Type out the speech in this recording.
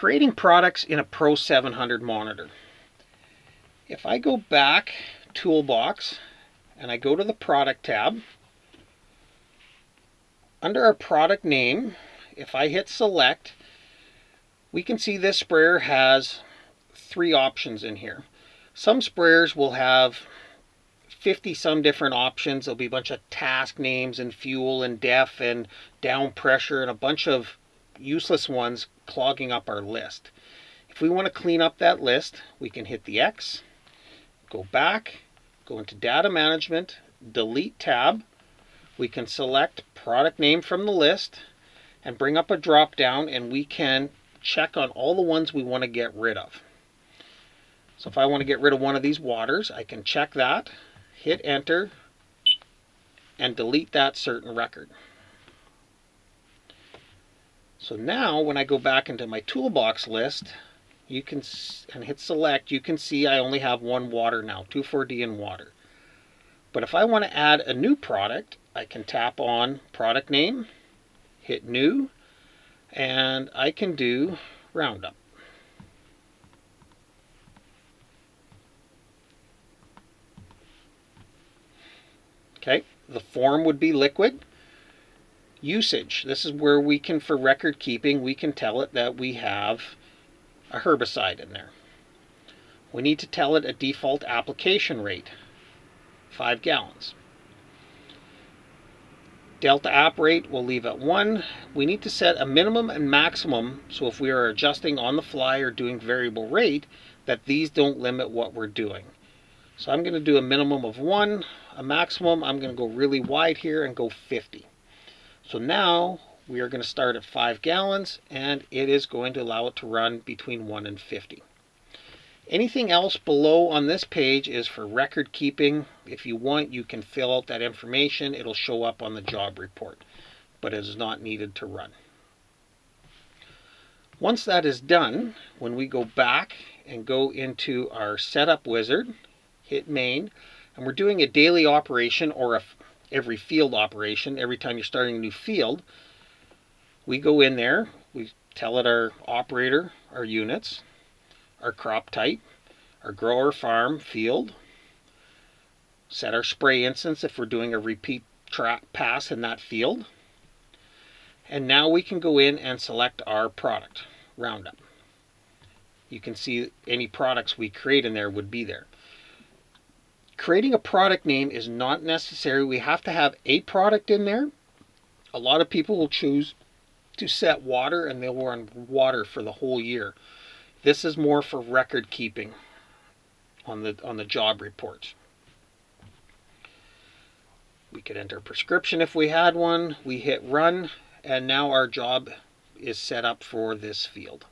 creating products in a Pro 700 monitor. If I go back, Toolbox, and I go to the Product tab, under our product name, if I hit Select, we can see this sprayer has 3 options in here. Some sprayers will have 50 some different options. There'll be a bunch of task names and fuel and def and down pressure and a bunch of useless ones clogging up our list. If we want to clean up that list, we can hit the X, go back, go into data management, delete tab. We can select product name from the list and bring up a drop down, and we can check on all the ones we want to get rid of. So if I want to get rid of one of these waters, I can check that, hit enter, and delete that certain record. So now when I go back into my toolbox list, you can and hit select, you can see I only have one water now, 2,4-D in water. But if I want to add a new product, I can tap on product name, hit new, and I can do Roundup. Okay, the form would be liquid. Usage, this is where we can, for record keeping, we can tell it that we have a herbicide in there. We need to tell it a default application rate, 5 gallons. Delta app rate we'll leave at 1. We need to set a minimum and maximum, so if we are adjusting on the fly or doing variable rate, that these don't limit what we're doing. So I'm going to do a minimum of 1, a maximum, I'm going to go really wide here and go 50. So now we are going to start at 5 gallons, and it is going to allow it to run between 1 and 50. Anything else below on this page is for record keeping. If you want, you can fill out that information. It'll show up on the job report, but it is not needed to run. Once that is done, when we go back and go into our setup wizard, hit main, and we're doing a daily operation or every field operation, every time you're starting a new field, we go in there, we tell it our operator, our units, our crop type, our grower farm field, set our spray instance if we're doing a repeat pass in that field, and now we can go in and select our product, Roundup. You can see any products we create in there would be there. Creating a product name is not necessary. We have to have a product in there. A lot of people will choose to set water, and they'll run water for the whole year. This is more for record keeping on the job reports. We could enter prescription if we had one. We hit run, and now our job is set up for this field.